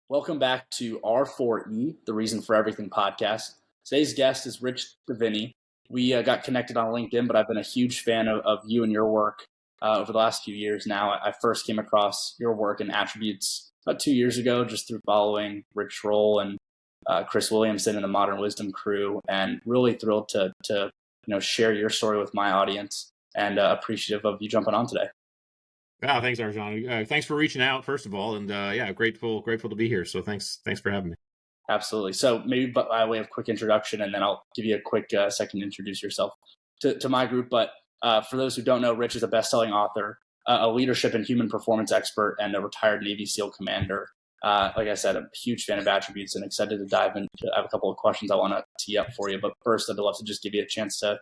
Welcome back to R4E, the Reason for Everything podcast. Today's guest is Rich Diviney. We got connected on LinkedIn, but I've been a huge fan of you and your work over the last few years now. I first came across your work and attributes about 2 years ago, just through following Rich Roll and Chris Williamson and the Modern Wisdom crew, and really thrilled to share your story with my audience, and appreciative of you jumping on today. Wow, thanks, Arjan. Thanks for reaching out, first of all, and grateful to be here. So thanks for having me. Absolutely. So maybe by way of quick introduction, and then I'll give you a quick second to introduce yourself to my group. But for those who don't know, Rich is a best-selling author, a leadership and human performance expert, and a retired Navy SEAL commander. Like I said, I'm a huge fan of attributes and excited to dive into. I have a couple of questions I want to tee up for you. But first, I'd love to just give you a chance to,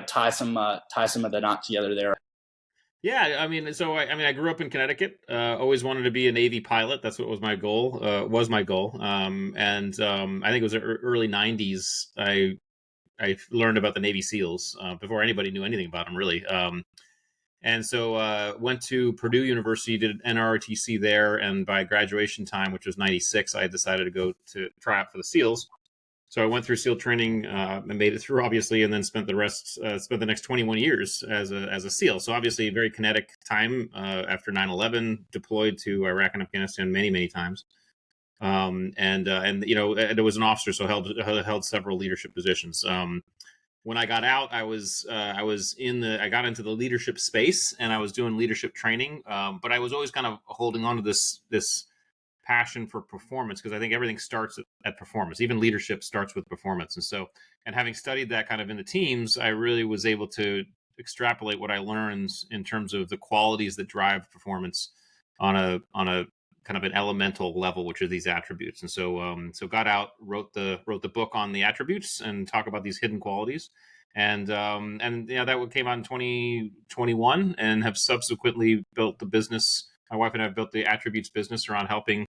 tie some of the knot together there. Yeah, I grew up in Connecticut. Always wanted to be a Navy pilot. That's what was my goal. I think it was early '90s. I learned about the Navy SEALs before anybody knew anything about them, really. Went to Purdue University, did NROTC there, and by graduation time, which was '96, I decided to go to try out for the SEALs. So I went through SEAL training and made it through, obviously, and then spent the next 21 years as a SEAL. So obviously, a very kinetic time after 9/11, deployed to Iraq and Afghanistan many times, and I was an officer, so held several leadership positions. When I got out, I got into the leadership space, and I was doing leadership training, but I was always kind of holding on to this passion for performance, because I think everything starts at performance. Even leadership starts with performance. And having studied that kind of in the teams, I really was able to extrapolate what I learned in terms of the qualities that drive performance on a kind of an elemental level, which are these attributes. And so got out, wrote the book on the attributes and talk about these hidden qualities. And that came out in 2021, and have subsequently built the business. My wife and I have built the attributes business around helping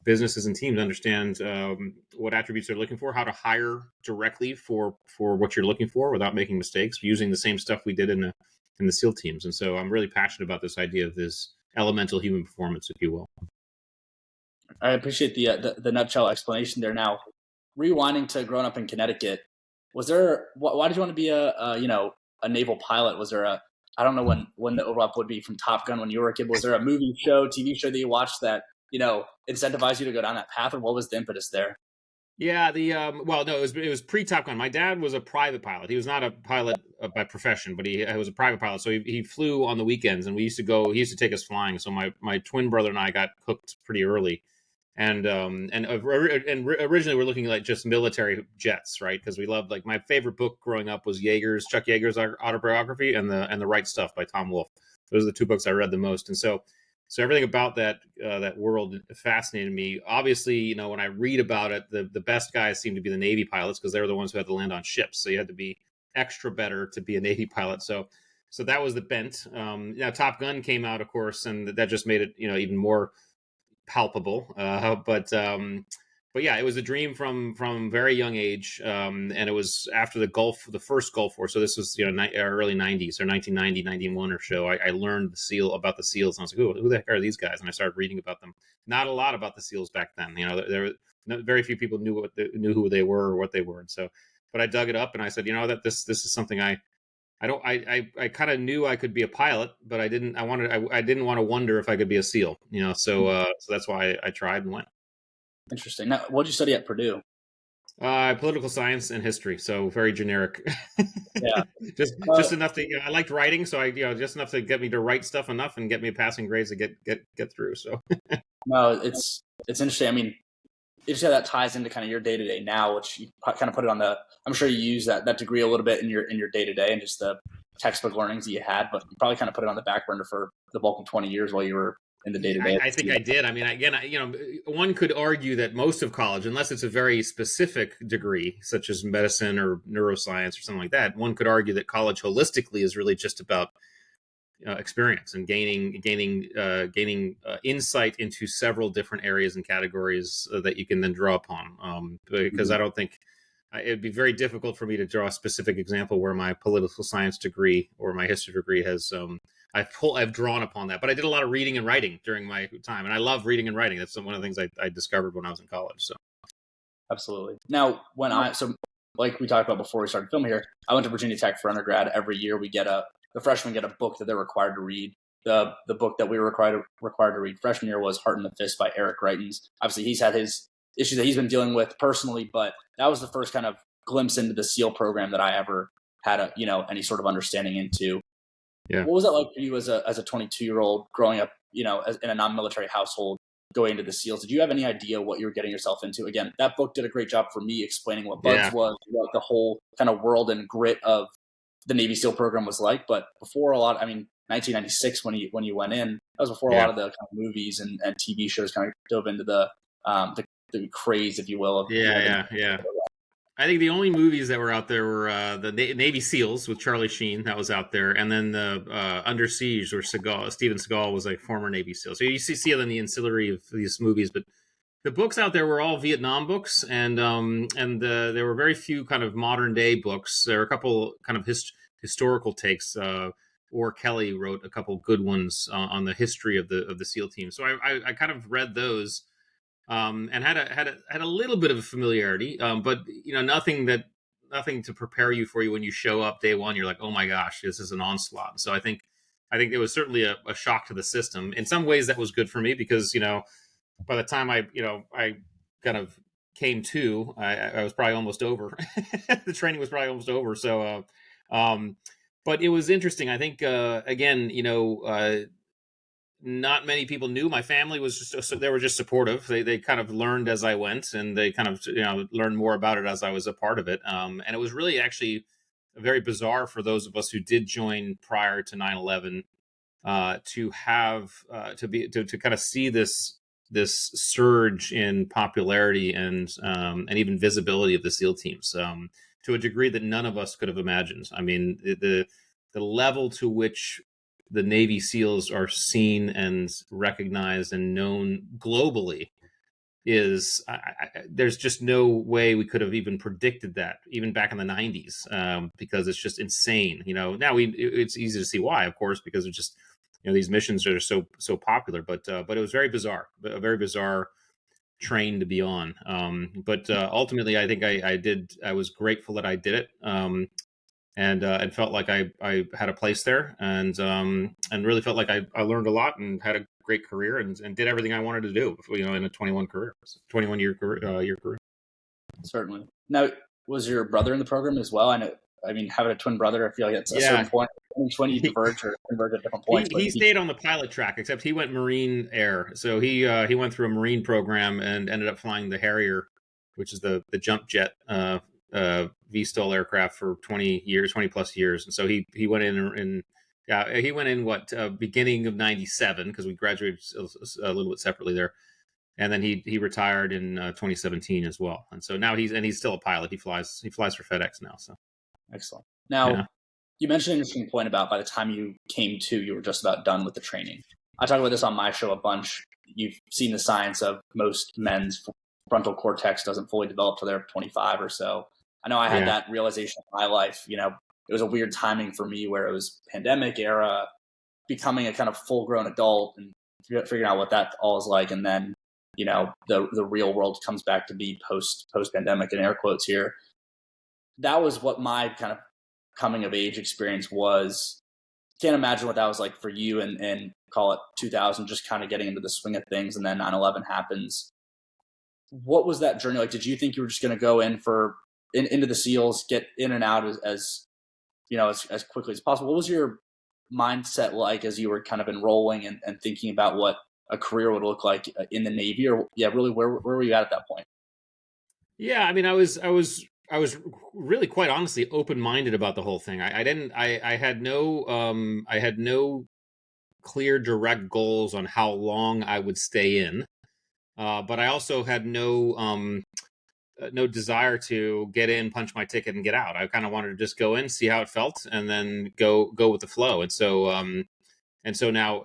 businesses and teams understand what attributes they're looking for, how to hire directly for what you're looking for without making mistakes, using the same stuff we did in the SEAL teams. And so I'm really passionate about this idea of this elemental human performance, if you will. I appreciate the nutshell explanation there. Now, rewinding to growing up in Connecticut, why did you want to be a naval pilot? Was there I don't know when the overlap would be from Top Gun when you were a kid. Was there a movie show, TV show that you watched that, incentivized you to go down that path, or what was the impetus there? Yeah, it was pre-Top Gun. My dad was a private pilot. He was not a pilot by profession, but he was a private pilot. So he flew on the weekends, and he used to take us flying. So my twin brother and I got hooked pretty early. And originally we're looking at just military jets, right? Because we loved, my favorite book growing up was Chuck Yeager's autobiography and the Right Stuff by Tom Wolfe. Those are the two books I read the most. And so everything about that world fascinated me. Obviously, when I read about it, the best guys seem to be the Navy pilots, because they were the ones who had to land on ships. So you had to be extra better to be a Navy pilot. So that was the bent. Now Top Gun came out, of course, and that just made it even more palpable, but yeah, it was a dream from very young age, and it was after the first Gulf War. So this was early '90s, or 1990, 91 or so. I learned about the SEALs, and I was like, who the heck are these guys? And I started reading about them. Not a lot about the SEALs back then. There were very few people knew who they were or what they were. And so, but I dug it up, and I said, that this is something I kind of knew I could be a pilot, but I didn't want to wonder if I could be a SEAL, so that's why I tried and went. Interesting. Now, what did you study at Purdue? Political science and history. So very generic. Yeah. just enough to, I liked writing. So I, just enough to get me to write stuff enough and get me passing grades to get through. So. No, it's interesting. I mean, it's how that ties into kind of your day-to-day now, which you kind of put it on I'm sure you use that degree a little bit in your day-to-day and just the textbook learnings that you had, but you probably kind of put it on the back burner for the bulk of 20 years while you were in the day-to-day. I think I did. I mean, again, one could argue that most of college, unless it's a very specific degree, such as medicine or neuroscience or something like that, one could argue that college holistically is really just about experience and gaining insight into several different areas and categories that you can then draw upon. Because I don't think it'd be very difficult for me to draw a specific example where my political science degree or my history degree has I've drawn upon that. But I did a lot of reading and writing during my time, and I love reading and writing. That's one of the things I discovered when I was in college. So Absolutely. Now, so like we talked about before we started filming here, I went to Virginia Tech for undergrad. Every year the freshmen get a book that they're required to read. The book that we were required to read freshman year was Heart in the Fist by Eric Greitens. Obviously, he's had his issues that he's been dealing with personally, but that was the first kind of glimpse into the SEAL program that I ever had any sort of understanding into. Yeah. What was that like for you as a 22-year-old growing up, in a non-military household, going into the SEALs? Did you have any idea what you were getting yourself into? Again, that book did a great job for me explaining what BUDS was, what the whole kind of world and grit of the Navy SEAL program was like. But before 1996 when you went in, that was before a lot of the kind of movies and TV shows kind of dove into the craze, if you will. I think the only movies that were out there were the Navy SEALs with Charlie Sheen, that was out there, and then the Under Siege, where Steven Seagal was a former Navy SEAL. So you see it in the ancillary of these movies, but the books out there were all Vietnam books, and there were very few kind of modern day books. There were a couple kind of historical takes. Or Kelly wrote a couple good ones on the history of the SEAL team. So I kind of read those. And had a little bit of a familiarity, but nothing to prepare you when you show up day one. You're like, oh my gosh, this is an onslaught. So I think it was certainly a shock to the system. In some ways, that was good for me because by the time I kind of came to, I was probably almost over. The training was probably almost over. So, but it was interesting. I think again, not many people knew. My family was they were just supportive. They kind of learned as I went, and they kind of learned more about it as I was a part of it. And it was really actually very bizarre for those of us who did join prior to 9/11 to have to kind of see this surge in popularity and even visibility of the SEAL teams to a degree that none of us could have imagined. I mean, the level to which the Navy SEALs are seen and recognized and known globally is there's just no way we could have even predicted that even back in the 90s because it's just insane. Now it's easy to see why, of course, because it's just these missions are so popular. But it was very bizarre, a very bizarre train to be on. But ultimately, I think I was grateful that I did it. And felt like I had a place there, and really felt like I learned a lot and had a great career and did everything I wanted to do, in a 21 year career. Certainly. Now, was your brother in the program as well? Having a twin brother, I feel like it's a certain point when you diverge or converge at different points. He stayed on the pilot track, except he went Marine Air, so he went through a Marine program and ended up flying the Harrier, which is the jump jet. VSTOL aircraft for 20 plus years. And so he went in beginning of 97, because we graduated a little bit separately there. And then he retired in 2017 as well. And so now he's still a pilot. He flies for FedEx now. So excellent. Now, you mentioned an interesting point about by the time you came to, you were just about done with the training. I talk about this on my show a bunch. You've seen the science of most men's frontal cortex doesn't fully develop till they're 25 or so. I know I had that realization in my life. It was a weird timing for me where it was pandemic era, becoming a kind of full grown adult and figuring out what that all is like. And then, the real world comes back to be post pandemic, in air quotes here. That was what my kind of coming of age experience was. Can't imagine what that was like for you and call it 2000, just kind of getting into the swing of things. And then 9/11 happens. What was that journey like? Did you think you were just going to go into the SEALs, get in and out as quickly as possible? What was your mindset like as you were kind of enrolling and thinking about what a career would look like in the Navy? Or really, where were you at that point? Yeah, I mean, I was really, quite honestly, open-minded about the whole thing. I had no clear, direct goals on how long I would stay in, but I also had no desire to get in, punch my ticket, and get out. I kind of wanted to just go in, see how it felt, and then go with the flow. And so now,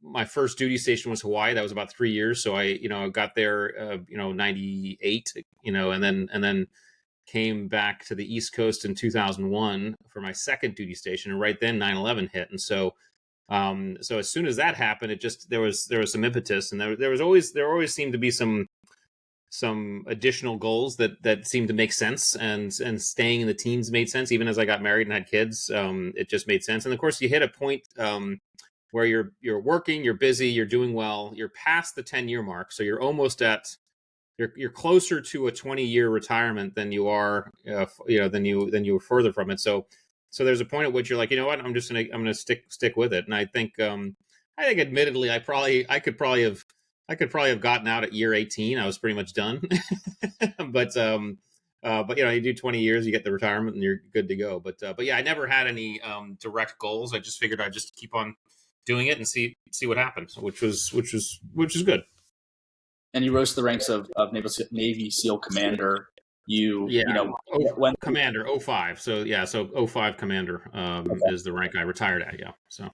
my first duty station was Hawaii. That was about 3 years. So I got there, 98, and then came back to the East Coast in 2001 for my second duty station, and right then 9/11 hit, and so as soon as that happened, it just there was some impetus, and there always seemed to be some additional goals that seemed to make sense, and staying in the teams made sense. Even as I got married and had kids, it just made sense. And of course, you hit a point where you're working, you're busy, you're doing well, you're past the 10-year mark, so you're almost at you're closer to a 20-year retirement than you are than you were further from it. So there's a point at which you're like, you know what, I'm gonna stick with it. And I think admittedly, I could probably have gotten out at year 18. I was pretty much done. but you do 20 years, you get the retirement, and you're good to go. But yeah, I never had any direct goals. I just figured I'd just keep on doing it and see what happens, which is good. And you rose to the ranks of Navy SEAL Commander. Commander 05. So 05 Commander is the rank I retired at. Yeah. So.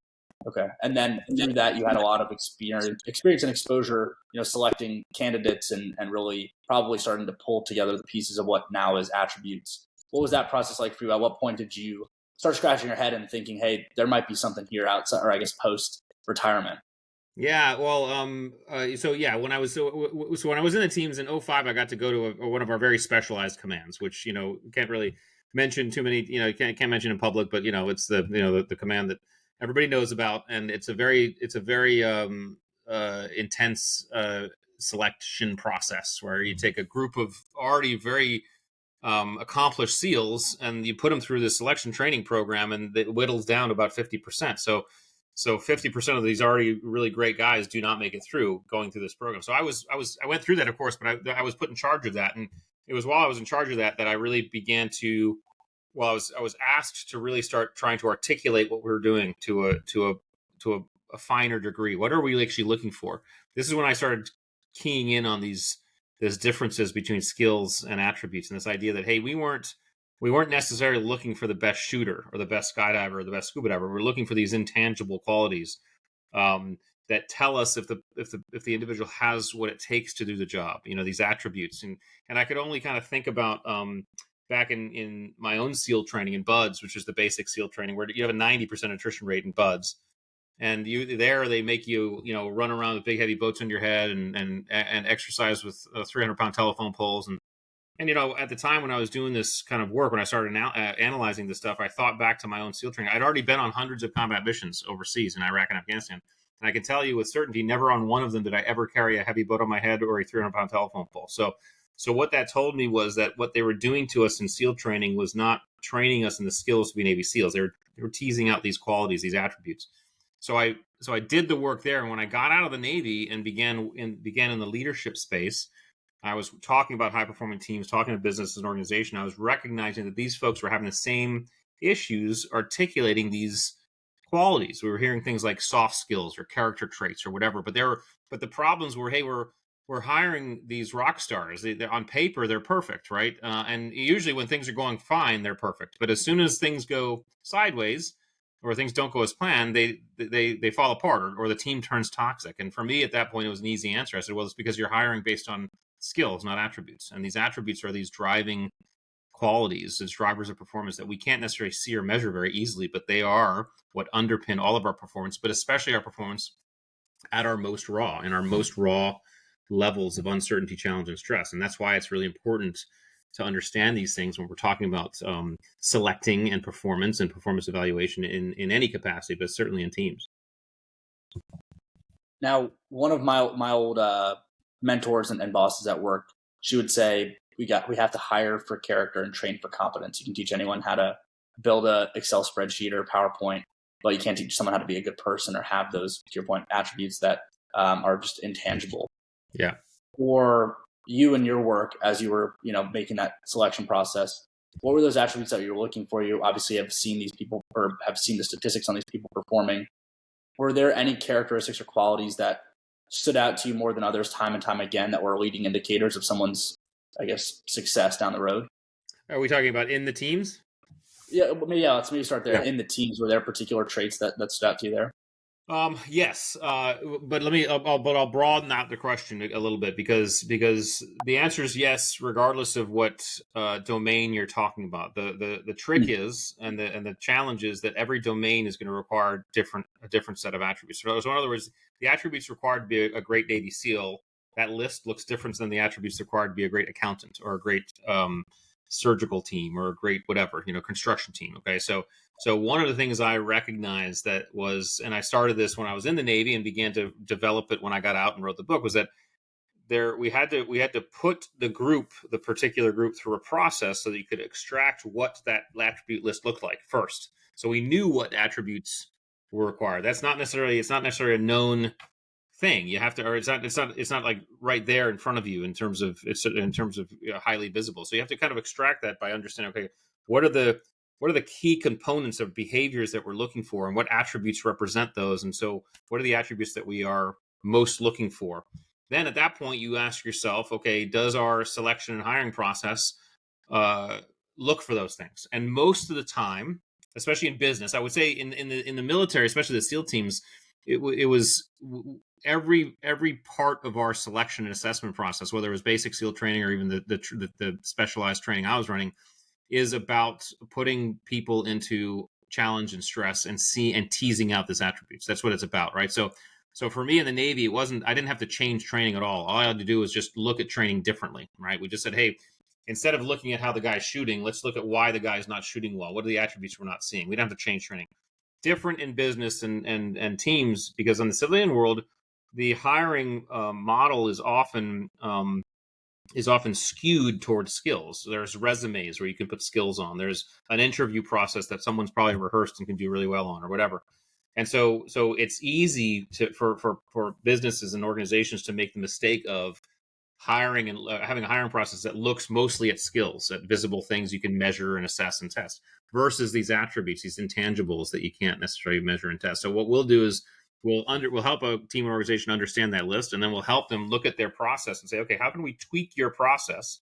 Okay. And then through that, you had a lot of experience and exposure, selecting candidates and really probably starting to pull together the pieces of what now is attributes. What was that process like for you? At what point did you start scratching your head and thinking, hey, there might be something here outside, or I guess post retirement? Yeah, well, when I was in the teams in 05, I got to go to one of our very specialized commands, which can't really mention too many, can't mention in public, but it's the command that everybody knows about, and it's a very intense selection process where you take a group of already very accomplished SEALs and you put them through this selection training program, and it whittles down to about 50%. So 50% of these already really great guys do not make it through going through this program. So I went through that, of course, but I was put in charge of that. And it was while I was in charge of that I really began to, I was asked to really start trying to articulate what we were doing to a finer degree. What are we actually looking for? This is when I started keying in on these differences between skills and attributes, and this idea that, hey, we weren't necessarily looking for the best shooter or the best skydiver or the best scuba diver. We're looking for these intangible qualities that tell us if the individual has what it takes to do the job. These attributes, and I could only kind of think about back in my own SEAL training in BUDS, which is the basic SEAL training, where you have a 90% attrition rate in BUDS, and they make you run around with big heavy boats on your head and exercise with 300-pound telephone poles and at the time when I was doing this kind of work, when I started analyzing this stuff, I thought back to my own SEAL training. I'd already been on hundreds of combat missions overseas in Iraq and Afghanistan. And I can tell you with certainty, never on one of them did I ever carry a heavy boat on my head or a 300-pound telephone pole. So what that told me was that what they were doing to us in SEAL training was not training us in the skills to be Navy SEALs. They were teasing out these qualities, these attributes. So I did the work there. And when I got out of the Navy and began in the leadership space, I was talking about high-performing teams, talking to business and organization. I was recognizing that these folks were having the same issues articulating these qualities. We were hearing things like soft skills or character traits or whatever, but the problems were, hey, we're hiring these rock stars. They're on paper, they're perfect, right? And usually when things are going fine, they're perfect. But as soon as things go sideways or things don't go as planned, they fall apart or the team turns toxic. And for me at that point, it was an easy answer. I said, well, it's because you're hiring based on skills, not attributes. And these attributes are these driving qualities, as drivers of performance that we can't necessarily see or measure very easily, but they are what underpin all of our performance, but especially our performance at our most raw, in our most raw levels of uncertainty, challenge, and stress. And that's why it's really important to understand these things when we're talking about selecting and performance evaluation in any capacity, but certainly in teams. Now, one of my old mentors and bosses at work, she would say, we have to hire for character and train for competence. You can teach anyone how to build a Excel spreadsheet or PowerPoint, but you can't teach someone how to be a good person or have those, to your point, attributes that are just intangible. Yeah. For you and your work, as you were making that selection process, what were those attributes that you were looking for? You obviously have seen these people or have seen the statistics on these people performing. Were there any characteristics or qualities that stood out to you more than others time and time again that were leading indicators of someone's, I guess, success down the road? Are we talking about in the teams? Yeah, let's maybe start there. Yeah. In the teams, were there particular traits that stood out to you there? Yes, but I'll broaden out the question a little bit because the answer is yes, regardless of what domain you're talking about. The trick is, and the challenge is that every domain is going to require a different set of attributes. So in other words, the attributes required to be a great Navy SEAL, that list looks different than the attributes required to be a great accountant or a great surgical team or a great whatever, construction team. Okay, so one of the things I recognized that was, and I started this when I was in the Navy and began to develop it when I got out and wrote the book, was that we had to put the particular group through a process so that you could extract what that attribute list looked like first. So we knew what attributes were required. It's not necessarily a known thing. You have to, or it's not like right there in front of you in terms of highly visible. So you have to kind of extract that by understanding, okay, what are the key components of behaviors that we're looking for, and what attributes represent those? And so what are the attributes that we are most looking for? Then at that point, you ask yourself, okay, does our selection and hiring process look for those things? And most of the time, especially in business, I would say in the military, especially the SEAL teams, it was every part of our selection and assessment process, whether it was basic SEAL training or even the specialized training I was running, is about putting people into challenge and stress and teasing out these attributes. That's what it's about, right? So for me in the Navy, I didn't have to change training at all. All I had to do was just look at training differently, right? We just said, hey, instead of looking at how the guy's shooting, let's look at why the guy's not shooting well. What are the attributes we're not seeing? We don't have to change training. Different in business and teams, because in the civilian world, the hiring model is often skewed towards skills. There's resumes where you can put skills on. There's an interview process that someone's probably rehearsed and can do really well on, or whatever. And so it's easy for businesses and organizations to make the mistake of hiring and having a hiring process that looks mostly at skills, at visible things you can measure and assess and test, versus these attributes, these intangibles that you can't necessarily measure and test. So what we'll do is we'll help a team or organization understand that list, and then we'll help them look at their process and say, okay, how can we tweak your process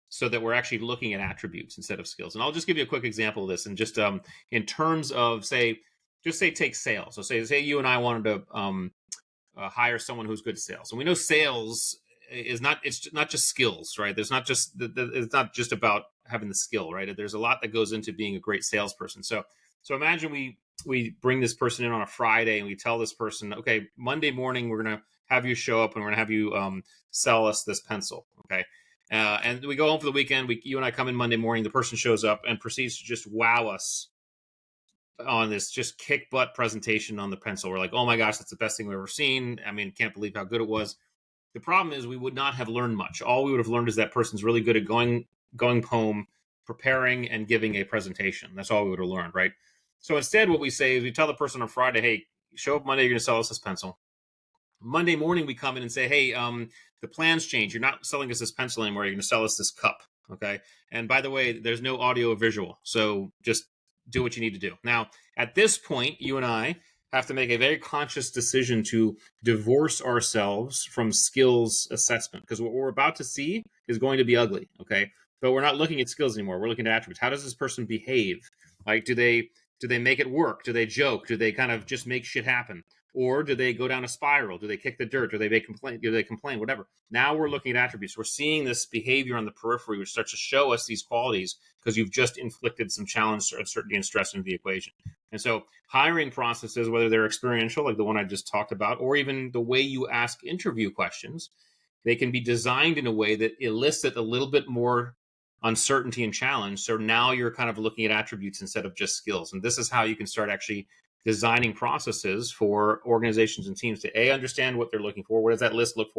so that we're actually looking at attributes instead of skills? And I'll just give you a quick example of this. And just in terms of take sales. So say you and I wanted to hire someone who's good at sales, and we know sales it's not just skills, right? It's not just about having the skill, right? There's a lot that goes into being a great salesperson. So imagine we bring this person in on a Friday and we tell this person, okay, Monday morning we're going to have you show up and we're going to have you sell us this pencil, okay? And we go home for the weekend. You and I come in Monday morning. The person shows up and proceeds to just wow us on this just kick butt presentation on the pencil. We're like, oh my gosh, that's the best thing we've ever seen. I mean, can't believe how good it was. The problem is we would not have learned much. All we would have learned is that person's really good at going home, preparing, and giving a presentation. That's all we would have learned, right? So instead, what we say is we tell the person on Friday, hey, show up Monday, you're going to sell us this pencil. Monday morning, we come in and say, hey, the plans change. You're not selling us this pencil anymore. You're going to sell us this cup, okay? And by the way, there's no audio or visual, so just do what you need to do. Now, at this point, you and I have to make a very conscious decision to divorce ourselves from skills assessment, because what we're about to see is going to be ugly, okay? But we're not looking at skills anymore. We're looking at attributes. How does this person behave? Like, do they make it work? Do they joke? Do they kind of just make shit happen? Or do they go down a spiral? Do they kick the dirt? Do they complain? Whatever. Now we're looking at attributes. We're seeing this behavior on the periphery, which starts to show us these qualities because you've just inflicted some challenge, uncertainty, and stress into the equation. And so hiring processes, whether they're experiential, like the one I just talked about, or even the way you ask interview questions, they can be designed in a way that elicit a little bit more uncertainty and challenge. So now you're kind of looking at attributes instead of just skills. And this is how you can start actually designing processes for organizations and teams to understand what they're looking for. What does that list look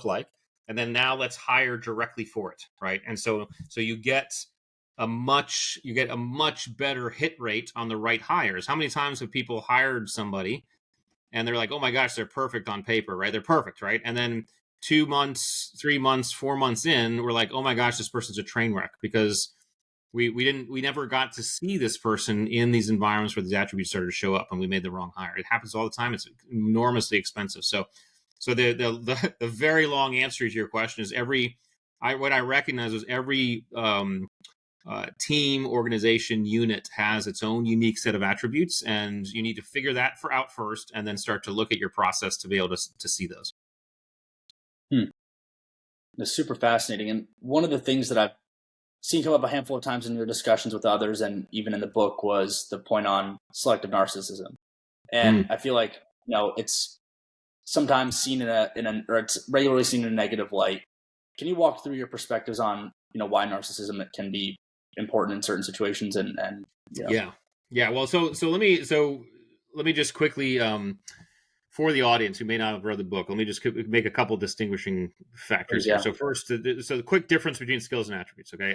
like? And then now let's hire directly for it, right? And so you get a much better hit rate on the right hires. How many times have people hired somebody and they're like, oh my gosh, they're perfect on paper, right? They're perfect, right? And then 2 months, 3 months, 4 months in, we're like, oh my gosh, this person's a train wreck, because we never got to see this person in these environments where these attributes started to show up, and we made the wrong hire. It happens all the time. It's enormously expensive. So the very long answer to your question is what I recognize is every team, organization, unit has its own unique set of attributes, and you need to figure that out first, and then start to look at your process to be able to see those. It's super fascinating. And one of the things that I've seen come up a handful of times in your discussions with others and even in the book was the point on selective narcissism. And I feel like, it's sometimes seen or it's regularly seen in a negative light. Can you walk through your perspectives on, why narcissism can be important in certain situations Yeah. Well, so let me just quickly, for the audience who may not have read the book, let me just make a couple distinguishing factors here. So first, the quick difference between skills and attributes. Okay.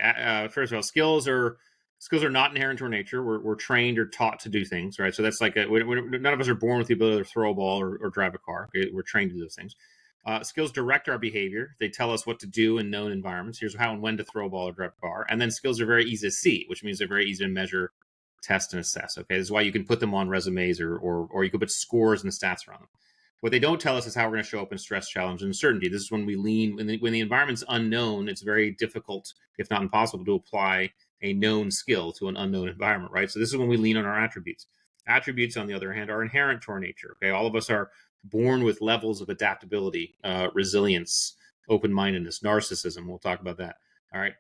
First of all, skills are not inherent to our nature. We're trained or taught to do things, right? So that's like none of us are born with the ability to throw a ball or drive a car. Okay? We're trained to do those things. Skills direct our behavior. They tell us what to do in known environments. Here's how and when to throw a ball or drive a car. And then skills are very easy to see, which means they're very easy to measure, test, and assess. Okay, this is why you can put them on resumes or you can put scores and stats around them. What they don't tell us is how we're going to show up in stress, challenge, and uncertainty. This is when we lean when the environment's unknown. It's very difficult, if not impossible, to apply a known skill to an unknown environment, right? So this is when we lean on our attributes. Attributes, on the other hand, are inherent to our nature. Okay, all of us are born with levels of adaptability, resilience, open-mindedness, narcissism. We'll talk about that. All right.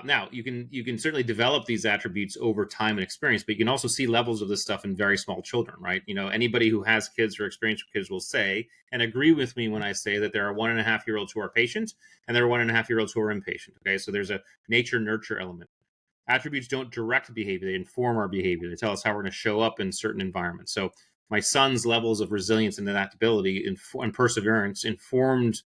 Now, you can certainly develop these attributes over time and experience, but you can also see levels of this stuff in very small children, right? Anybody who has kids or experience with kids will say and agree with me when I say that there are 1.5-year-olds who are patient and there are 1.5-year-olds who are impatient. Okay, so there's a nature-nurture element. Attributes don't direct behavior; they inform our behavior. They tell us how we're going to show up in certain environments. So my son's levels of resilience and adaptability and perseverance informed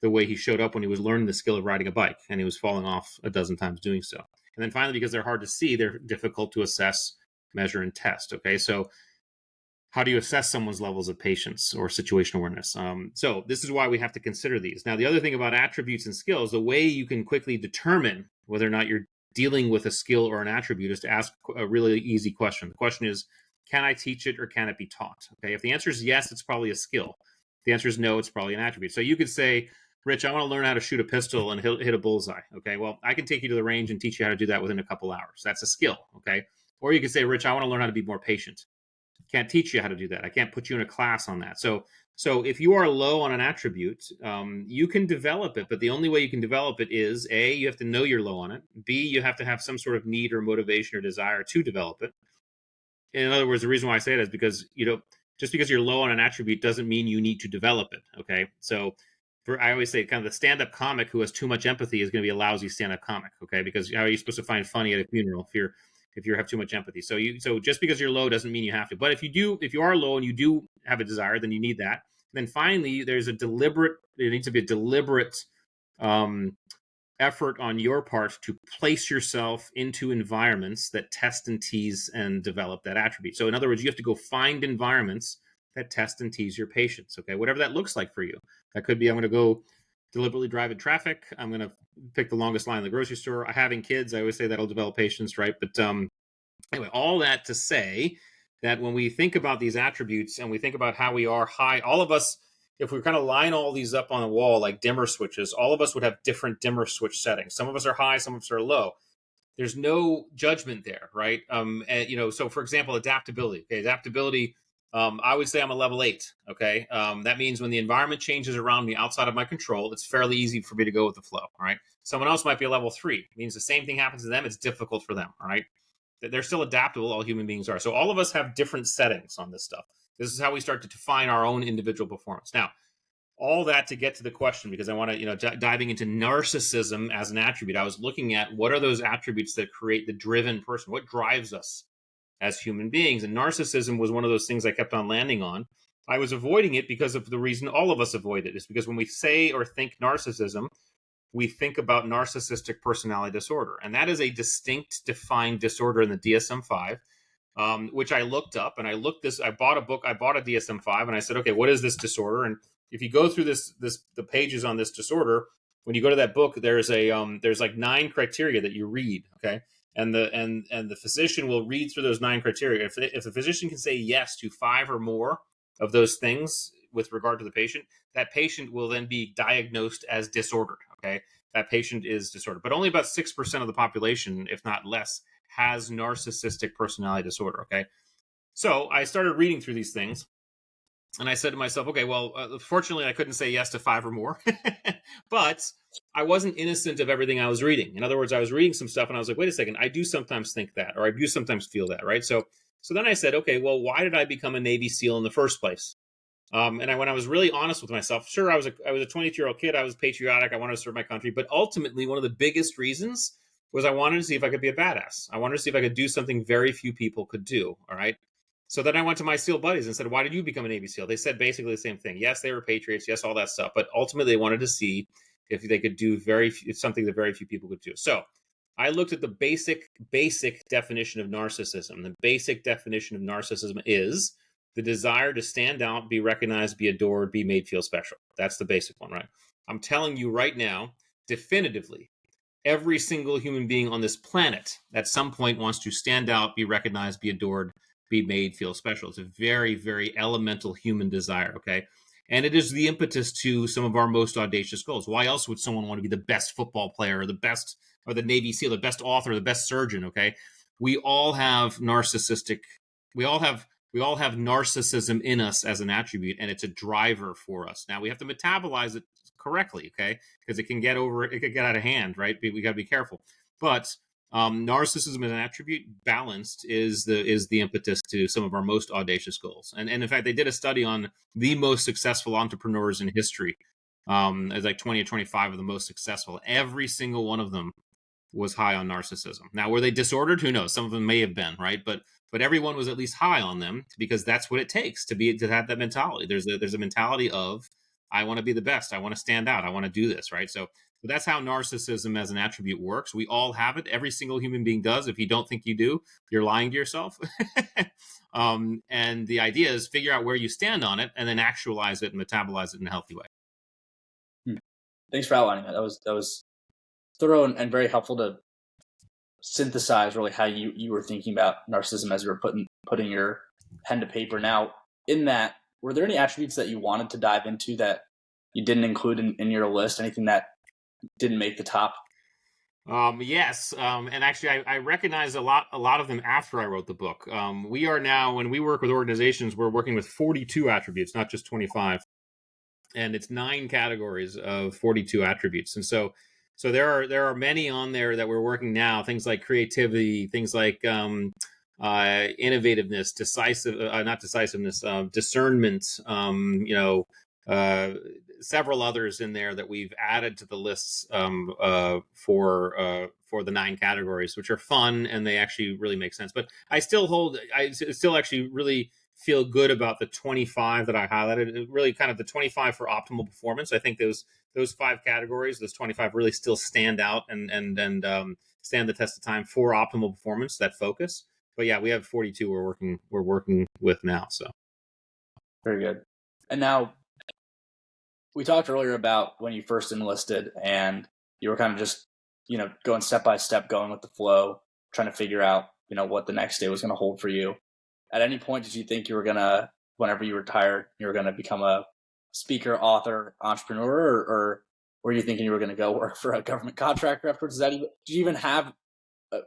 the way he showed up when he was learning the skill of riding a bike, and he was falling off a dozen times doing so. And then finally, because they're hard to see, they're difficult to assess, measure, and test. Okay, so how do you assess someone's levels of patience or situational awareness? So this is why we have to consider these. Now, the other thing about attributes and skills, the way you can quickly determine whether or not you're dealing with a skill or an attribute is to ask a really easy question. The question is, can I teach it or can it be taught? Okay, if the answer is yes, it's probably a skill. If the answer is no, it's probably an attribute. So you could say, Rich, I want to learn how to shoot a pistol and hit a bullseye. Okay, well, I can take you to the range and teach you how to do that within a couple hours. That's a skill. Okay, or you could say, Rich, I want to learn how to be more patient. Can't teach you how to do that. I can't put you in a class on that. So if you are low on an attribute, you can develop it, but the only way you can develop it is A, you have to know you're low on it. B, you have to have some sort of need or motivation or desire to develop it. In other words, the reason why I say that is because, just because you're low on an attribute doesn't mean you need to develop it. Okay. So I always say kind of the stand-up comic who has too much empathy is going to be a lousy stand-up comic. Okay. Because how are you supposed to find funny at a funeral if you have too much empathy? So just because you're low doesn't mean you have to, but if you are low and you do have a desire, then you need that. And then finally, there needs to be a deliberate, effort on your part to place yourself into environments that test and tease and develop that attribute. So in other words, you have to go find environments that test and tease your patience. Okay, whatever that looks like for you. That could be, I'm going to go deliberately drive in traffic. I'm going to pick the longest line in the grocery store. Having kids, I always say that'll develop patience, right? But anyway, all that to say that when we think about these attributes and we think about how we are high, all of us, if we kind of line all these up on the wall like dimmer switches, all of us would have different dimmer switch settings. Some of us are high, some of us are low. There's no judgment there, right? So for example, adaptability. Okay, adaptability. I would say I'm a level 8. Okay, that means when the environment changes around me outside of my control, it's fairly easy for me to go with the flow. All right. Someone else might be a level 3. It means the same thing happens to them. It's difficult for them. All right. They're still adaptable. All human beings are. So all of us have different settings on this stuff. This is how we start to define our own individual performance. Now, all that to get to the question, because I want to, diving into narcissism as an attribute, I was looking at what are those attributes that create the driven person? What drives us as human beings? And narcissism was one of those things I kept on landing on. I was avoiding it because of the reason all of us avoid it is because when we say or think narcissism, we think about narcissistic personality disorder. And that is a distinct, defined disorder in the DSM-5. Which I looked up and I bought a book, I bought a DSM-5 and I said, okay, what is this disorder? And if you go through the pages on this disorder, when you go to that book, there's like 9 criteria that you read. Okay. And the physician will read through those 9 criteria. If the physician can say yes to 5 or more of those things with regard to the patient, that patient will then be diagnosed as disordered. Okay. that patient is disordered. But only about 6% of the population, if not less, has narcissistic personality disorder. Okay. So I started reading through these things, and I said to myself, okay, well, fortunately, I couldn't say yes to 5 or more, but I wasn't innocent of everything I was reading. In other words, I was reading some stuff, and I was like, wait a second, I do sometimes think that, or I do sometimes feel that, right? So then I said, okay, well, why did I become a Navy SEAL in the first place? When I was really honest with myself, sure, I was a 22-year-old kid. I was patriotic. I wanted to serve my country. But ultimately, one of the biggest reasons was I wanted to see if I could be a badass. I wanted to see if I could do something very few people could do. All right. So then I went to my SEAL buddies and said, why did you become a Navy SEAL? They said basically the same thing. Yes, they were patriots. Yes, all that stuff. But ultimately, they wanted to see if they could do something that very few people could do. So I looked at the basic definition of narcissism. The basic definition of narcissism is the desire to stand out, be recognized, be adored, be made feel special. That's the basic one, right? I'm telling you right now, definitively, every single human being on this planet at some point wants to stand out, be recognized, be adored, be made feel special. It's a very, very elemental human desire, okay? And it is the impetus to some of our most audacious goals. Why else would someone want to be the best football player or the best, or the Navy SEAL, the best author, the best surgeon, okay? We all have narcissism in us as an attribute, and it's a driver for us. Now we have to metabolize it correctly, okay? Because it can get out of hand, right? We got to be careful. But narcissism as an attribute, balanced, is the impetus to some of our most audacious goals. And in fact, they did a study on the most successful entrepreneurs in history. It's like 20 or 25 of the most successful. Every single one of them was high on narcissism. Now, were they disordered? Who knows? Some of them may have been, right? But everyone was at least high on them, because that's what it takes to have that mentality. There's a mentality of, I want to be the best. I want to stand out. I want to do this, right? So that's how narcissism as an attribute works. We all have it. Every single human being does. If you don't think you do, you're lying to yourself. And the idea is figure out where you stand on it and then actualize it and metabolize it in a healthy way. Thanks for outlining that. That was thorough and very helpful to synthesize really how you were thinking about narcissism as you were putting your pen to paper. Now, in that, were there any attributes that you wanted to dive into that you didn't include in your list? Anything that didn't make the top? Yes. And actually I recognized a lot of them after I wrote the book. We are now, when we work with organizations, we're working with 42 attributes, not just 25. And it's 9 categories of 42 attributes. And so there are many on there that we're working now. Things like creativity, things like innovativeness, discernment. Several others in there that we've added to the lists for the 9 categories, which are fun and they actually really make sense. But I still actually really feel good about the 25 that I highlighted. Really, kind of the 25 for optimal performance. I think those 5 categories, those 25 really still stand out and stand the test of time for optimal performance, that focus. But yeah, we have 42 we're working with now. So very good. And now, we talked earlier about when you first enlisted and you were kind of just, going step by step, going with the flow, trying to figure out, what the next day was going to hold for you. At any point, did you think you were going to, whenever you retired, you were going to become a speaker, author, entrepreneur, or were you thinking you were going to go work for a government contractor afterwards? Did you even have a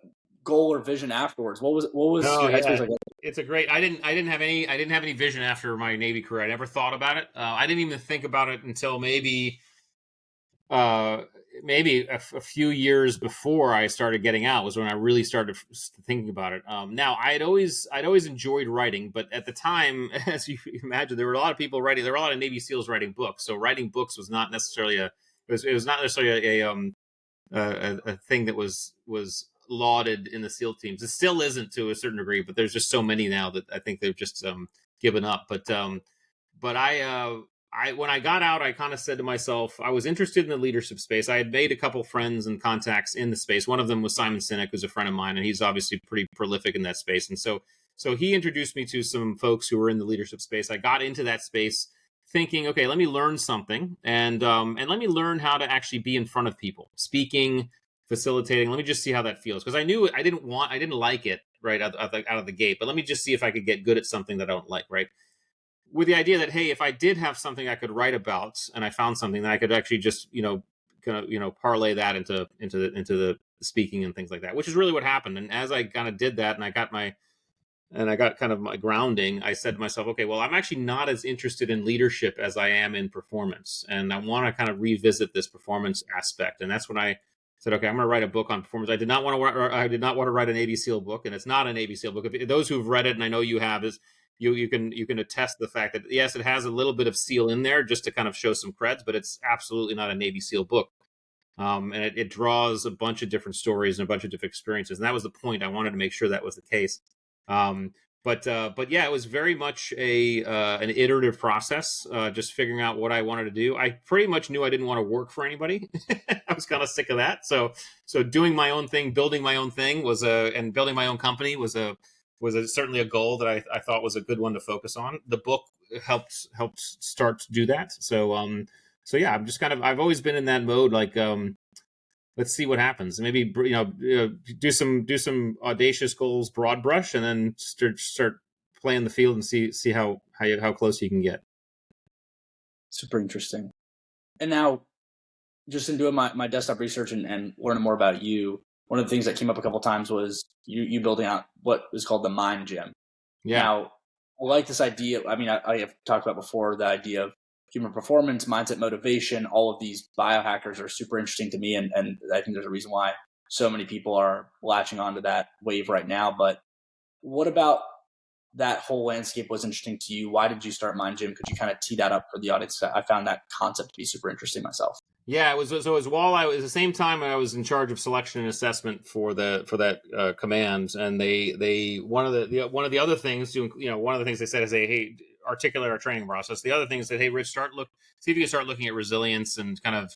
goal or vision afterwards? What was your headspace like? It's a great. I didn't have any vision after my Navy career. I never thought about it. I didn't even think about it until maybe a few years before I started getting out was when I really started thinking about it. Now I'd always enjoyed writing, but at the time, as you imagine, there were a lot of people writing. There were a lot of Navy SEALs writing books. So writing books was not necessarily a thing that was lauded in the SEAL teams. It still isn't to a certain degree, but there's just so many now that I think they've just given up. But I when I got out, I kind of said to myself, I was interested in the leadership space. I had made a couple friends and contacts in the space. One of them was Simon Sinek, who's a friend of mine, and he's obviously pretty prolific in that space. And so he introduced me to some folks who were in the leadership space. I got into that space thinking, okay, let me learn something and let me learn how to actually be in front of people, speaking, facilitating. Let me just see how that feels. Because I knew I didn't like it right out of the gate, but let me just see if I could get good at something that I don't like, right? With the idea that, hey, if I did have something I could write about and I found something that I could actually just, kind of parlay that into the speaking and things like that, which is really what happened. And as I kind of did that, and I got kind of my grounding, I said to myself, okay, well, I'm actually not as interested in leadership as I am in performance. And I want to kind of revisit this performance aspect. And that's when I said, okay, I'm going to write a book on performance. I did not want to write a Navy SEAL book, and it's not a Navy SEAL book. If those who've read it, and I know you have, is you can attest the fact that, yes, it has a little bit of SEAL in there just to kind of show some creds, but it's absolutely not a Navy SEAL book. And it draws a bunch of different stories and a bunch of different experiences. And that was the point. I wanted to make sure that was the case. But yeah, it was very much an iterative process, just figuring out what I wanted to do. I pretty much knew I didn't want to work for anybody. I was kind of sick of that. So doing my own thing, building my own thing and building my own company was certainly a goal that I thought was a good one to focus on. The book helped start to do that. So yeah, I've always been in that mode, like, let's see what happens. Maybe, do some audacious goals, broad brush, and then start playing the field and see how close you can get. Super interesting. And now, just in doing my desktop research and learning more about you, one of the things that came up a couple of times was you building out what is called the Mind Gym. Yeah. Now, I like this idea. I mean, I have talked about before the idea of human performance, mindset, motivation. All of these biohackers are super interesting to me, and I think there's a reason why so many people are latching onto that wave right now. But what about that whole landscape was interesting to you? Why did you start Mind Gym? Could you kind of tee that up for the audience? I found that concept to be super interesting myself. Yeah, it was while at the same time I was in charge of selection and assessment for that command, and they one of the other things, one of the things they said is, hey, articulate our training process. The other thing is that, hey, Rich, see if you can start looking at resilience and kind of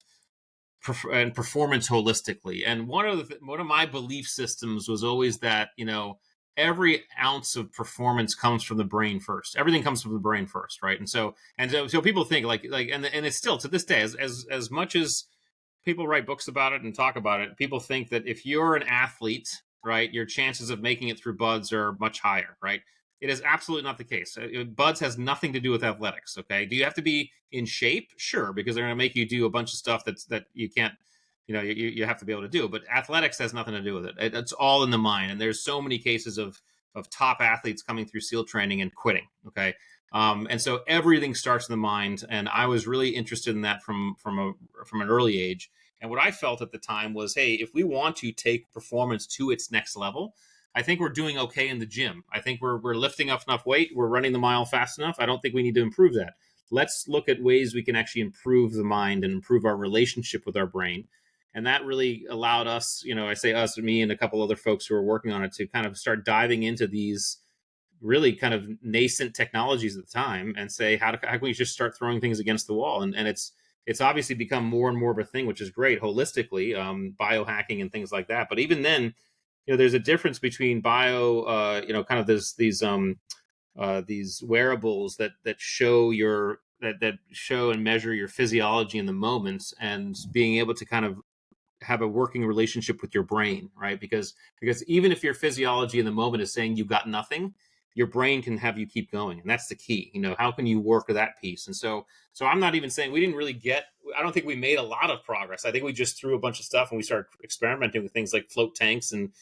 and performance holistically. And one of my belief systems was always that, every ounce of performance comes from the brain first. Everything comes from the brain first, right? And so people think and it's still to this day, as much as people write books about it and talk about it, people think that if you're an athlete, right, your chances of making it through BUD/S are much higher, right? It is absolutely not the case. BUD/S has nothing to do with athletics. Okay, do you have to be in shape? Sure, because they're going to make you do a bunch of stuff that you can't. You have to be able to do, but athletics has nothing to do with it. It's all in the mind. And there's so many cases of top athletes coming through SEAL training and quitting. Okay. And so everything starts in the mind. And I was really interested in that from an early age. And what I felt at the time was, hey, if we want to take performance to its next level, I think we're doing okay in the gym. I think we're lifting up enough weight. We're running the mile fast enough. I don't think we need to improve that. Let's look at ways we can actually improve the mind and improve our relationship with our brain. And that really allowed us, I say us, me and a couple other folks who are working on it, to kind of start diving into these really kind of nascent technologies at the time and say, how can we just start throwing things against the wall? And it's obviously become more and more of a thing, which is great holistically, biohacking and things like that. But even then, there's a difference between kind of these wearables that show that show and measure your physiology in the moment, and being able to kind of have a working relationship with your brain, right? Because even if your physiology in the moment is saying you got nothing, your brain can have you keep going. And that's the key. How can you work that piece? And so I'm not even saying we didn't really I don't think we made a lot of progress. I think we just threw a bunch of stuff and we started experimenting with things like float tanks and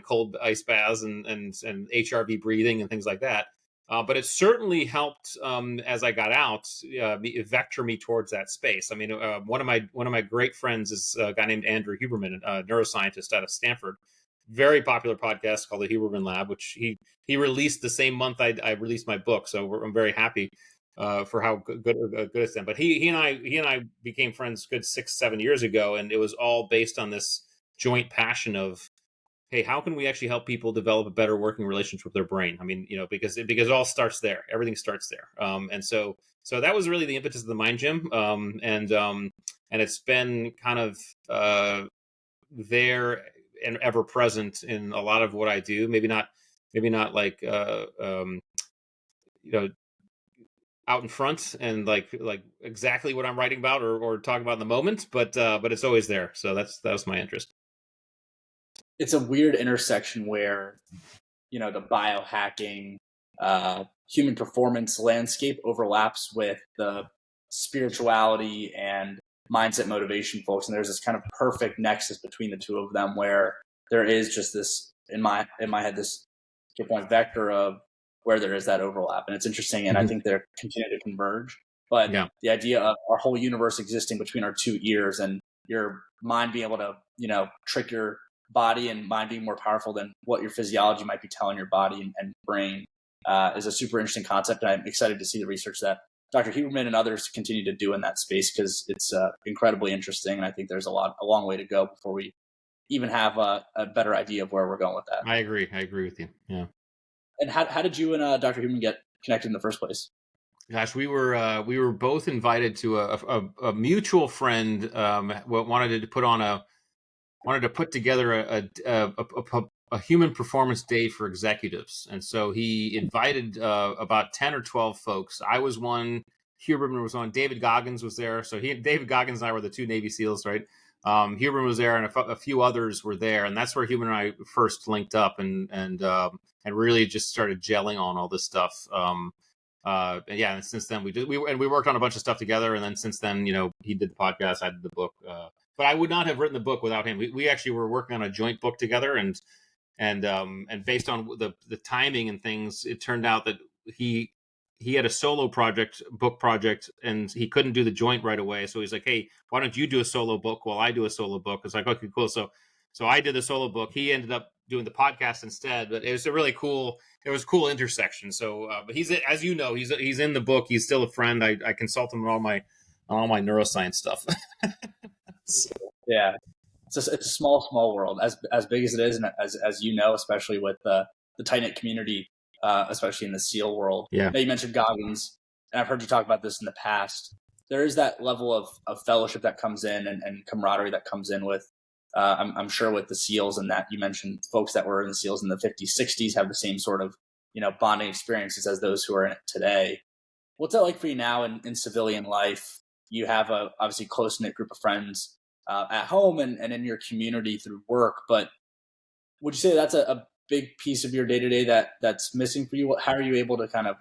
cold ice baths and HRV breathing and things like that. But it certainly helped as I got out, vector me towards that space. I mean, one of my great friends is a guy named Andrew Huberman, a neuroscientist out of Stanford. Very popular podcast called the Huberman Lab, which he released the same month I released my book. So I'm very happy for how good it's done. But he and I became friends good 6-7 years ago, and it was all based on this joint passion of, hey, how can we actually help people develop a better working relationship with their brain? I mean, because it all starts there. Everything starts there. And so that was really the impetus of the Mind Gym. And it's been kind of there and ever present in a lot of what I do. Maybe not like out in front and like exactly what I'm writing about or talking about in the moment, but it's always there. So that was my interest. It's a weird intersection where, the biohacking, human performance landscape overlaps with the spirituality and mindset motivation folks, and there's this kind of perfect nexus between the two of them where there is just this in my head this point vector of where there is that overlap, and it's interesting, and I think they're continuing to converge. But the idea of our whole universe existing between our two ears, and your mind being able to trick your body, and mind being more powerful than what your physiology might be telling your body and brain, is a super interesting concept, and I'm excited to see the research that Dr. Huberman and others continue to do in that space, because it's incredibly interesting, and I think there's a long way to go before we even have a better idea of where we're going with that. I agree with you. Yeah. And how did you and Dr. Huberman get connected in the first place? Gosh, we were both invited to a mutual friend wanted to put together a human performance day for executives, and so he invited about 10 or 12 folks. I was one. Huberman was on. David Goggins was there. So David Goggins and I were the two Navy SEALs, right? Huberman was there, and a few others were there, and that's where Huberman and I first linked up and really just started gelling on all this stuff. And since then we worked on a bunch of stuff together, and then since then, he did the podcast, I did the book. But I would not have written the book without him. We actually were working on a joint book together, and based on the timing and things, it turned out that he had a solo book project, and he couldn't do the joint right away. So he's like, "Hey, why don't you do a solo book while I do a solo book?" It's like, okay, cool. So I did the solo book. He ended up doing the podcast instead, but it was a really cool. It was a cool intersection. So, but he's, as you know, he's in the book. He's still a friend. I consult him on all my neuroscience stuff. Yeah, it's a small world, as big as it is, and as you know, especially with the tight knit community, especially in the SEAL world. Yeah. Now, you mentioned Goggins, and I've heard you talk about this in the past. There is that level of fellowship that comes in, and camaraderie that comes in with, I'm sure, with the SEALs, and that you mentioned folks that were in the SEALs in the 50s, 60s have the same sort of bonding experiences as those who are in it today. What's that like for you now in civilian life? You have a obviously close knit group of friends at home and in your community through work, but would you say that's a big piece of your day to day that's missing for you? How are you able to kind of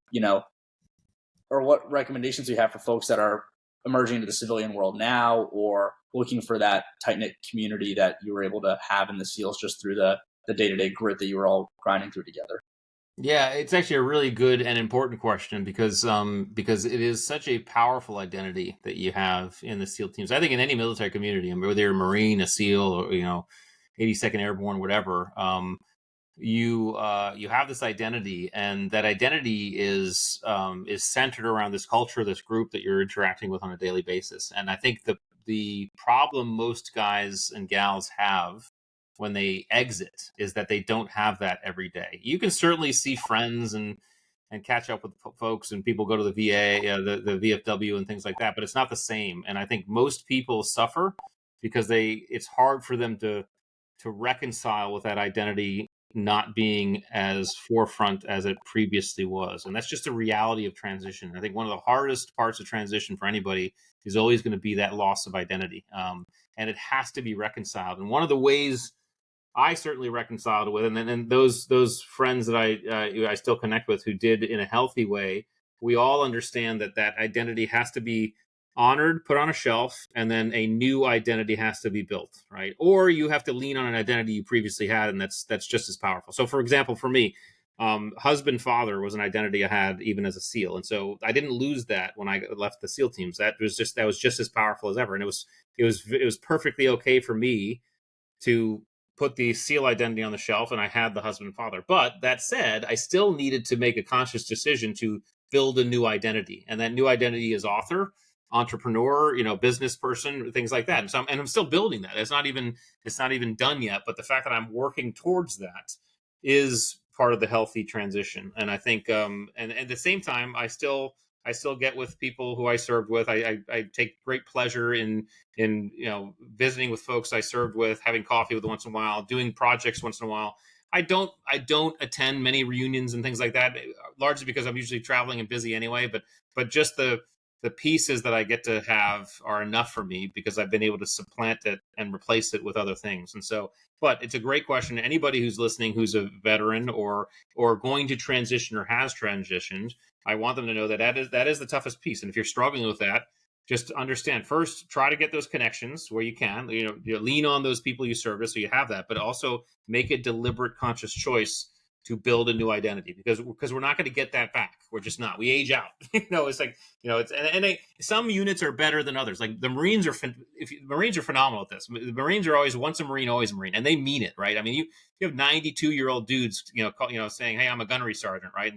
or what recommendations do you have for folks that are emerging into the civilian world now, or looking for that tight knit community that you were able to have in the SEALs just through the day to day grit that you were all grinding through together? Yeah, it's actually a really good and important question, because it is such a powerful identity that you have in the SEAL teams. I think in any military community, I mean, whether you're a Marine, a SEAL, or 82nd Airborne, whatever, you have this identity, and that identity is centered around this culture, this group that you're interacting with on a daily basis. And I think the problem most guys and gals have when they exit is that they don't have that every day. You can certainly see friends and catch up with folks, and people go to the VA, the VFW and things like that, but it's not the same. And I think most people suffer because it's hard for them to reconcile with that identity not being as forefront as it previously was. And that's just a reality of transition. I think one of the hardest parts of transition for anybody is always going to be that loss of identity. And it has to be reconciled. And one of the ways I certainly reconciled with, and those friends that I still connect with who did in a healthy way, we all understand that identity has to be honored, put on a shelf, and then a new identity has to be built, right? Or you have to lean on an identity you previously had, and that's just as powerful. So, for example, for me, husband, father was an identity I had even as a SEAL, and so I didn't lose that when I left the SEAL teams. That was just as powerful as ever, and it was perfectly okay for me to put the SEAL identity on the shelf, and I had the husband and father. But that said, I still needed to make a conscious decision to build a new identity, and that new identity is author, entrepreneur, business person, things like that. And so I'm still building that. It's not even done yet, but the fact that I'm working towards that is part of the healthy transition. And I think, and at the same time, I still get with people who I served with. I take great pleasure in visiting with folks I served with, having coffee with them once in a while, doing projects once in a while. I don't attend many reunions and things like that, largely because I'm usually traveling and busy anyway. But just the pieces that I get to have are enough for me, because I've been able to supplant it and replace it with other things. And so, but it's a great question. Anybody who's listening, who's a veteran or going to transition or has transitioned, I want them to know that is the toughest piece. And if you're struggling with that, just understand first, try to get those connections where you can, you lean on those people you service so you have that, but also make a deliberate conscious choice to build a new identity because we're not going to get that back. We're just not. We age out. It's like, some units are better than others. Like the Marines Marines are phenomenal at this. The Marines are always once a Marine, always a Marine, and they mean it, right? I mean, you have 92-year-old dudes, saying, "Hey, I'm a gunnery sergeant," right?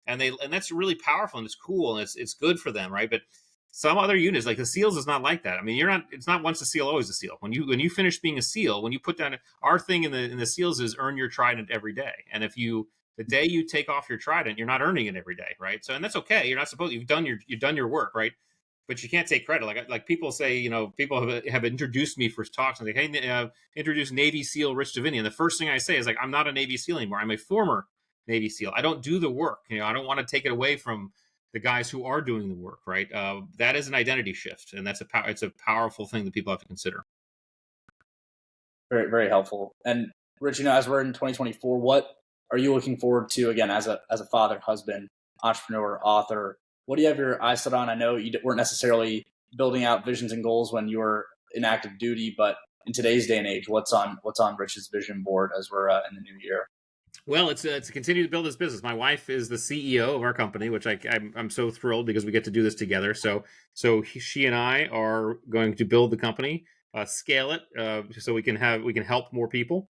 And that's really powerful and it's cool and it's good for them, right? But some other units, like the SEALs, is not like that. I mean, it's not once a SEAL, always a SEAL. When you finish being a SEAL, when you put down our thing in the SEALs is earn your trident every day. And if the day you take off your trident, you're not earning it every day, right? So, and that's okay. You're not supposed. You've done your work, right? But you can't take credit. Like people say, people have introduced me for talks and like, hey, introduce Navy SEAL Rich Diviney, and the first thing I say is like, I'm not a Navy SEAL anymore. I'm a former Navy SEAL. I don't do the work. I don't want to take it away from the guys who are doing the work, right? That is an identity shift, and it's a powerful thing that people have to consider. Very, very helpful. And Rich, as we're in 2024, what are you looking forward to again as a father, husband, entrepreneur, author? What do you have your eyes set on? I know you weren't necessarily building out visions and goals when you were in active duty, but in today's day and age, what's on Rich's vision board as we're in the new year? Well, it's to continue to build this business. My wife is the CEO of our company, which I'm so thrilled because we get to do this together. So she and I are going to build the company, scale it, so we can help more people,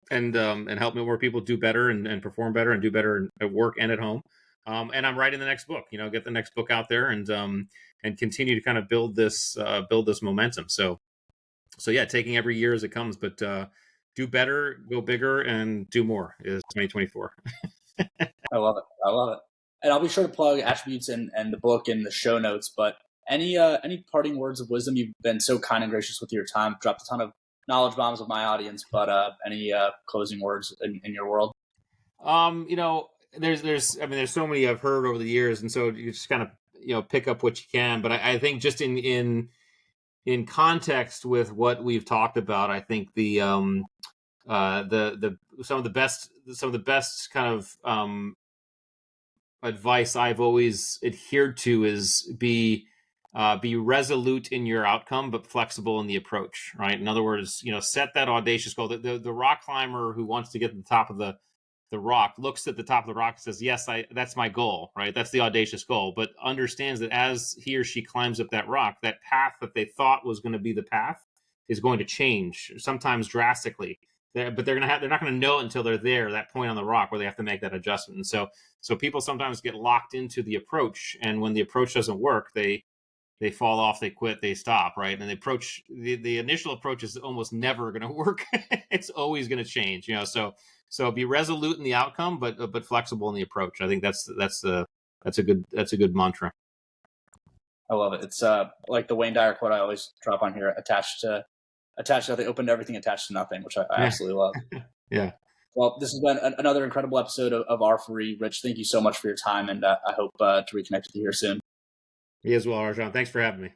and help more people do better and perform better and do better at work and at home. And I'm writing the next book. Get the next book out there and continue to kind of build this momentum. So yeah, taking every year as it comes, but. Do better, go bigger, and do more is 2024. I love it. And I'll be sure to plug attributes and the book in the show notes. But any parting words of wisdom? You've been so kind and gracious with your time. Dropped a ton of knowledge bombs with my audience. But any closing words in your world? There's so many I've heard over the years, and so you just kind of pick up what you can. But I think just in context with what we've talked about, I think some of the best kind of advice I've always adhered to is be resolute in your outcome, but flexible in the approach. Right. In other words, set that audacious goal. The rock climber who wants to get to the top of the rock looks at the top of the rock and says, yes, that's my goal, right? That's the audacious goal, but understands that as he or she climbs up that rock, that path that they thought was going to be the path is going to change, sometimes drastically. But they're not going to know it until they're there, that point on the rock where they have to make that adjustment. And so people sometimes get locked into the approach, and when the approach doesn't work, they fall off, they quit, they stop, right? And the initial approach is almost never going to work. It's always going to change, So be resolute in the outcome, but flexible in the approach. I think that's a good mantra. I love it. It's like the Wayne Dyer quote I always drop on here: attached to nothing, open to everything, attached to nothing, which I absolutely love. Yeah. Well, this has been another incredible episode of R4E. Rich, thank you so much for your time, and I hope to reconnect with you here soon. Me as well, Arjan. Thanks for having me.